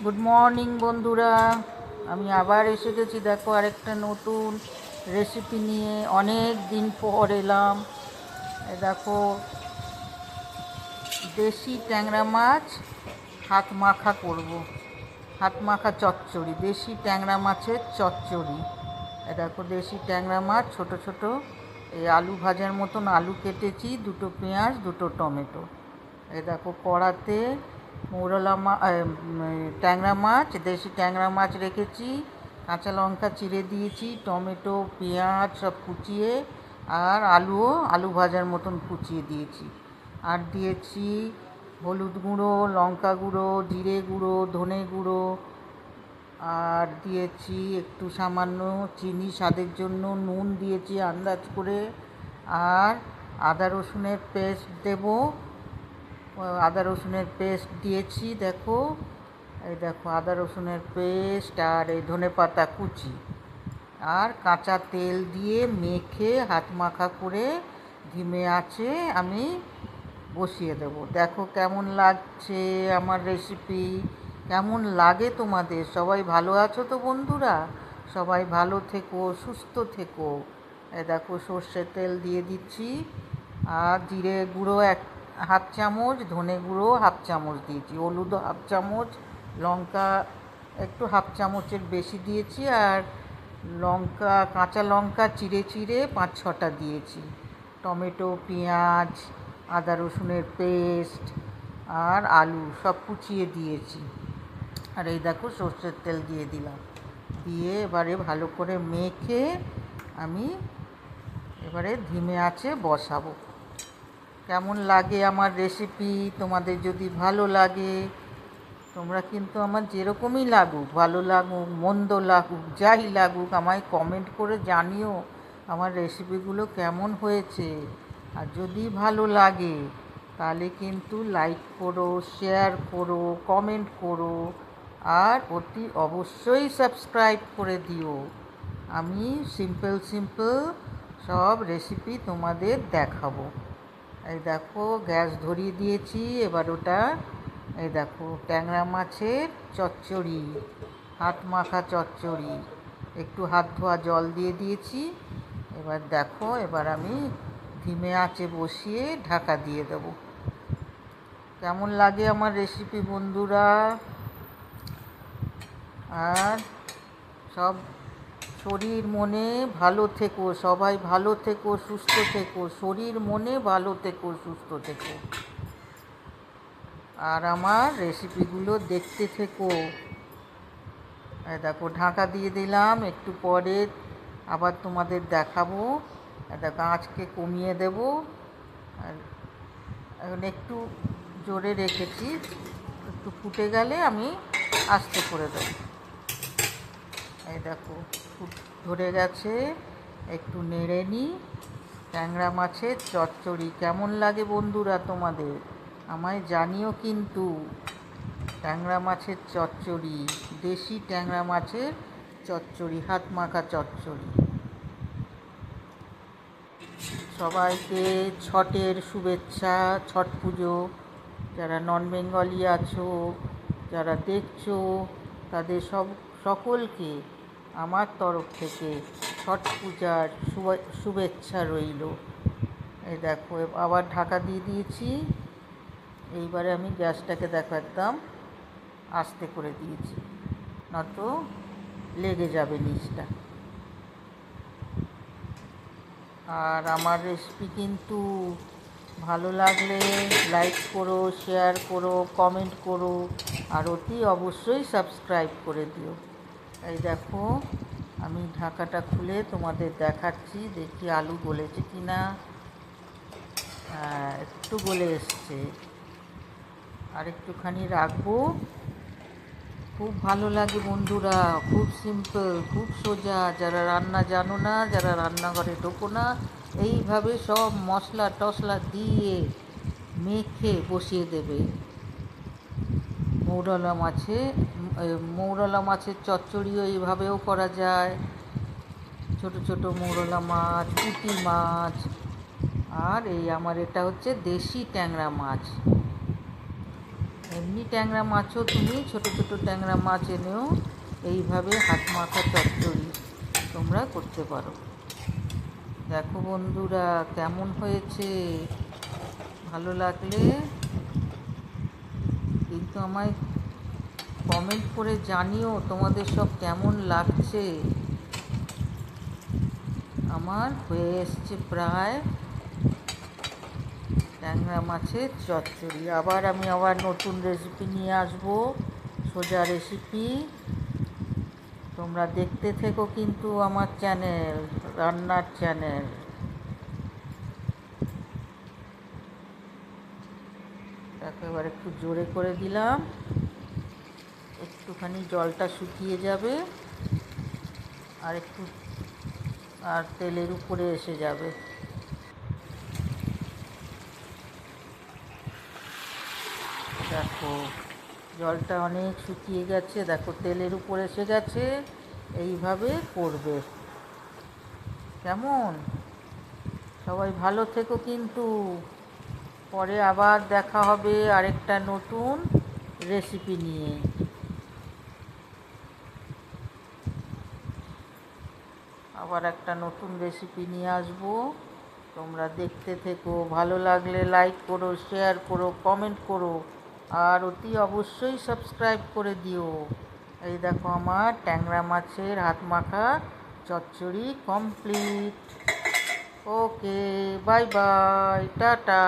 Good morning বন্ধুরা, আমি আবার এসে গেছি। দেখো আরেকটা নতুন রেসিপি নিয়ে, অনেক দিন পর এলাম। দেখো, দেশি ট্যাংরা মাছ হাত মাখা করব। হাত মাখা চচ্চড়ি, দেশি ট্যাংরা মাছের চচ্চড়ি। দেখো, দেশি ট্যাংরা মাছ ছোট ছোট, এই আলু ভাজার মতন আলু কেটেছি, দুটো পেঁয়াজ, দুটো টমেটো। দেখো কড়াতে ট্যাংরা মাছ, দেশি ট্যাংরা মাছ রেখেছি, কাঁচা লঙ্কা চিড়ে দিয়েছি, টমেটো পেঁয়াজ সব কুচিয়ে, আর আলু ভাজার মতন কুচিয়ে দিয়েছি। আর দিয়েছি হলুদ গুঁড়ো, লঙ্কা গুঁড়ো, জিরে গুঁড়ো, ধনে গুঁড়ো, আর দিয়েছি একটু সামান্য চিনি স্বাদের জন্য, নুন দিয়েছি আন্দাজ করে, আর আদা রসুনের পেস্ট দেবো। আদা রসুনের পেস্ট দিয়েছি, দেখো এই দেখো আদা রসুনের পেস্ট, আর এই ধনেপাতা কুচি, আর কাঁচা তেল দিয়ে মেখে হাত মাখা করে ধিমে আঁচে আমি বসিয়ে দেবো। দেখো কেমন লাগছে আমার রেসিপি, কেমন লাগে তোমাদের? সবাই ভালো আছো তো বন্ধুরা? সবাই ভালো থেকো, সুস্থ থেকো। দেখো সর্ষের তেল দিয়ে দিচ্ছি, আর জিরে গুঁড়ো হাফ চামচ, ধনে গুঁড়ো হাফ চামচ দিয়েছি, হলুদ হাফ চামচ, লঙ্কা একটু হাফ চামচের বেশি দিয়েছি, আর কাঁচা লঙ্কা চিড়ে চিড়ে 5-6টা দিয়েছি, টমেটো পেঁয়াজ আদা রসুনের পেস্ট আর আলু সব কুচিয়ে দিয়েছি। আর এই দেখো সর্ষের তেল দিয়ে দিলাম, দিয়ে এবারে ভালো করে মেখে আমি এবারে ধিমে আঁচে বসাবো। কেমন লাগে আমার রেসিপি? তোমাদের যদি ভালো লাগে, তোমরা কিন্তু আমার যেরকমই লাগুক, ভালো লাগুক মন্দ লাগুক যাই লাগুক, আমায় কমেন্ট করে জানিও আমার রেসিপিগুলো কেমন হয়েছে। আর যদি ভালো লাগে তাহলে কিন্তু লাইক করো, শেয়ার করো, কমেন্ট করো, আর অতি অবশ্যই সাবস্ক্রাইব করে দিও। আমি সিম্পল সব রেসিপি তোমাদের দেখাবো। এই দেখো গ্যাস ধরিয়ে দিয়েছি, এবার ওটা এই দেখো ট্যাংরা মাছের চচ্চড়ি, হাত মাখা চচ্চড়ি, একটু হাত ধোয়া জল দিয়ে দিয়েছি। এবার দেখো, এবার আমি ধিমে আঁচে বসিয়ে ঢাকা দিয়ে দেবো। কেমন লাগে আমার রেসিপি বন্ধুরা? আর সব শরীর মনে ভালো থেকো, সবাই ভালো থেকো, সুস্থ থেকো, শরীর মনে ভালো থেকো, সুস্থ থেকো, আর আমার রেসিপিগুলো দেখতে থেকো। দেখো ঢাকা দিয়ে দিলাম, একটু পরে আবার তোমাদের দেখাবো। দেখো আঁচকে কমিয়ে দেবো, আর এখন একটু জোরে রেখেছি, একটু ফুটে গেলে আমি আস্তে করে দেবো। এই দেখো ধরে গেছে, একটু নেড়ে নিই। ট্যাংরা মাছের চচ্চড়ি কেমন লাগে বন্ধুরা তোমাদের? আমায় জানিও কিন্তু। ট্যাংরা মাছের চচ্চড়ি, দেশি ট্যাংরা মাছের চচ্চড়ি, হাত মাখা চচ্চড়ি। সবাইকে ছটের শুভেচ্ছা, ছট পুজো। যারা নন বেঙ্গলি আছো, যারা দেখছো, তাদের সকলকে আমার তরফ থেকে ছট পূজার শুভেচ্ছা রইল। এই দেখো আবার ঢাকা দিয়ে দিয়েছি। এইবারে আমি গ্যাসটাকে দেখো একদম আস্তে করে দিয়েছি, নয়তো লেগে যাবে নিচটা। আর আমার রেসিপি কিন্তু ভালো লাগলে লাইক করো, শেয়ার করো, কমেন্ট করো, আর অতি অবশ্যই সাবস্ক্রাইব করে দিও। এই দেখো আমি ঢাকাটা খুলে তোমাদের দেখাচ্ছি, দেখি আলু গলেছে কি না। একটু গলে এসছে, আর একটুখানি রাখবো। খুব ভালো লাগে বন্ধুরা, খুব সিম্পল, খুব সোজা। যারা রান্না জানো না, যারা রান্নাঘরে ঢোকো না, এইভাবে সব মশলা টশলা দিয়ে মেখে বসিয়ে দেবে। মৌরলা মাছের চচ্চড়িও এইভাবেও করা যায়। ছোট ছোট মৌরলা মাছ, পুঁটি মাছ, আর এই আমার এটা হচ্ছে দেশি ট্যাংরা মাছ। এমনি ট্যাংরা মাছও তুমি ছোট ছোট ট্যাংরা মাছ এনেও এইভাবে হাত মাখা চচ্চড়ি তোমরা করতে পারো। দেখো বন্ধুরা কেমন হয়েছে, ভালো লাগলে কিন্তু আমায় কমেন্ট করে জানিও তোমাদের সব কেমন লাগছে। আমার হয়ে এসছে প্রায় ট্যাংরা মাছের চচ্চড়ি। আমি আবার নতুন রেসিপি নিয়ে আসবো, সোজা রেসিপি। তোমরা দেখতে থেকো কিন্তু আমার চ্যানেল, রান্নার চ্যানেল। দেখো এবার একটু জোরে করে দিলাম, একটুখানি জলটা শুকিয়ে যাবে আর তেলের উপরে এসে যাবে। দেখো জলটা অনেক শুকিয়ে গেছে, দেখো তেলের উপরে এসে গেছে। এইভাবে করবে, কেমন? সবাই ভালো থেকো কিন্তু। পরে আবার দেখা হবে আরেকটা নতুন রেসিপি নিয়ে। আবার একটা নতুন রেসিপি নিয়ে আসবো, তোমরা দেখতে থেকো। ভালো লাগলে লাইক করো, শেয়ার করো, কমেন্ট করো, আর অতি অবশ্যই সাবস্ক্রাইব করে দিও। এই দেখো আমার ট্যাংরা মাছের হাত মাখা চচ্চড়ি কমপ্লিট। ওকে, বাই বাই, টাটা।